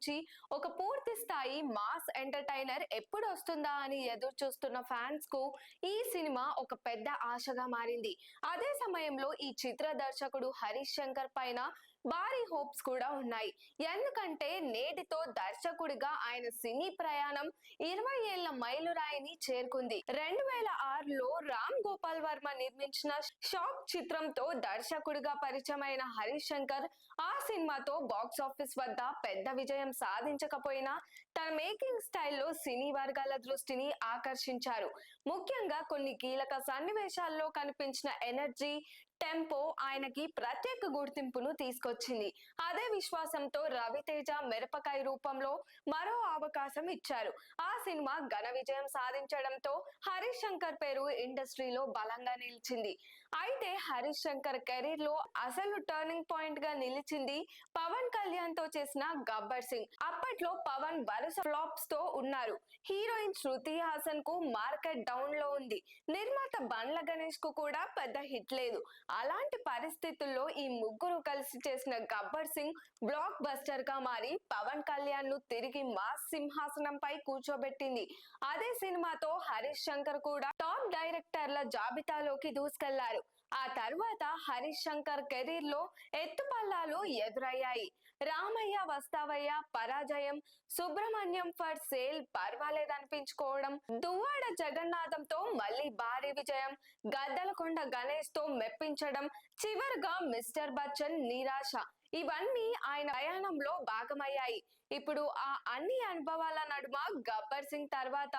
నుంచి ఒక పూర్తి స్థాయి మాస్ ఎంటర్టైనర్ ఎప్పుడు వస్తుందా అని ఎదురు చూస్తున్న ఫ్యాన్స్ కు ఈ సినిమా ఒక పెద్ద ఆశగా మారింది. అదే సమయంలో ఈ చిత్ర దర్శకుడు హరీష్ శంకర్ పైన భారీ హోప్స్ కూడా ఉన్నాయి. ఎందుకంటే నేటితో దర్శకుడిగా ఆయన సినీ ప్రయాణం 20 ఏళ్ల మైలురాయిని చేరుకుంది. 2006లో రామ్ గోపాల్ వర్మ నిర్మించిన షాక్ చిత్రంతో దర్శకుడిగా పరిచయమైన హరీష్ శంకర్ ఆ సినిమాతో బాక్స్ ఆఫీస్ వద్ద పెద్ద విజయం సాధించకపోయినా తన మేకింగ్ స్టైల్లో సినీ వర్గాల దృష్టిని ఆకర్షించారు. ముఖ్యంగా కొన్ని కీలక సన్నివేశాల్లో కనిపించిన ఎనర్జీ, టెంపో ఆయనకి ప్రత్యేక గుర్తింపును తీసుకొచ్చింది. అదే విశ్వాసంతో రవితేజ మిరపకాయ రూపంలో మరో అవకాశం ఇచ్చారు. ఆ సినిమా ఘన విజయం సాధించడంతో హరీష్ శంకర్ పేరు ఇండస్ట్రీలో బలంగా నిలిచింది. అయితే హరీష్ శంకర్ కెరీర్ లో అసలు టర్నింగ్ పాయింట్ గా నిలిచింది పవన్ కళ్యాణ్ తో చేసిన గబ్బర్ సింగ్. అప్పట్లో పవన్ వరుస ఫ్లాప్స్ తో ఉన్నారు. హీరోయిన్ శృతి హాసన్ కు మార్కెట్ డౌన్ లో ఉంది. నిర్మాత బండ్ల గణేష్ కు కూడా పెద్ద హిట్ లేదు. అలాంటి పరిస్థితుల్లో ఈ ముగ్గురు కలిసి చేసిన గబ్బర్ సింగ్ బ్లాక్ బస్టర్ గా మారి పవన్ కళ్యాణ్ ను తిరిగి మాస్ సింహాసనంపై కూర్చోబెట్టింది. అదే సినిమాతో హరీష్ శంకర్ కూడా టాప్ డైరెక్టర్ల జాబితాలోకి దూసుకెళ్లారు. ఆ తర్వాత హరీష్ శంకర్ కెరీర్ లో ఎత్తుపల్లాలు ఎదురయ్యాయి. రామయ్య వస్తావయ్య, పరాజయం, సుబ్రహ్మణ్యం ఫర్ సేల్, పర్వాలేదనిపించుకోవడం, దువ్వాడ జగన్నాథంతో మళ్ళీ భారీ విజయం, గద్దలకొండ గణేష్ తో మెప్పించడం, చివరగా మిస్టర్ బచ్చన్, నిరాశ ఇవన్నీ ఆయన ప్రయాణంలో భాగమయ్యాయి. ఇప్పుడు ఆ అన్ని అనుభవాల నడుమ గబ్బర్ సింగ్ తర్వాత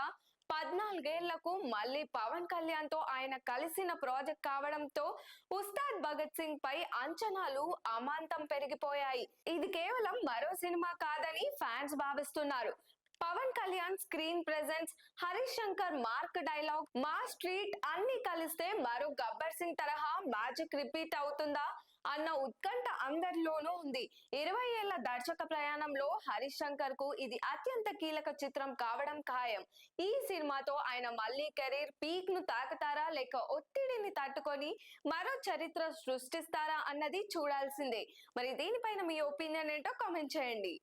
14 ఏళ్లకు మళ్ళీ పవన్ కళ్యాణ్ తో ఆయన కలిసిన ప్రాజెక్ట్ కావడంతో ఉస్తాద్ భగత్ సింగ్ పై అంచనాలు అమాంతం పెరిగిపోయాయి. ఇది కేవలం మరో సినిమా కాదని ఫ్యాన్స్ భావిస్తున్నారు. Pawan Kalyan screen presence, Harish Shankar mark dialogue, మా స్ట్రీట్ అన్ని కలిస్తే మరో గబ్బర్ సింగ్ తరహా మ్యాజిక్ రిపీట్ అవుతుందా అన్న ఉత్కంఠ అందరిలోనూ ఉంది. 20 ఏళ్ల దర్శక ప్రయాణంలో హరీష్ శంకర్ కు ఇది అత్యంత కీలక చిత్రం కావడం ఖాయం. ఈ సినిమాతో ఆయన మళ్ళీ కెరీర్ పీక్ ను తాకుతారా లేక ఒత్తిడిని తట్టుకొని మరో చరిత్ర సృష్టిస్తారా అన్నది చూడాల్సిందే. మరి దీనిపైన మీ ఒపీనియన్ ఏంటో కామెంట్ చేయండి.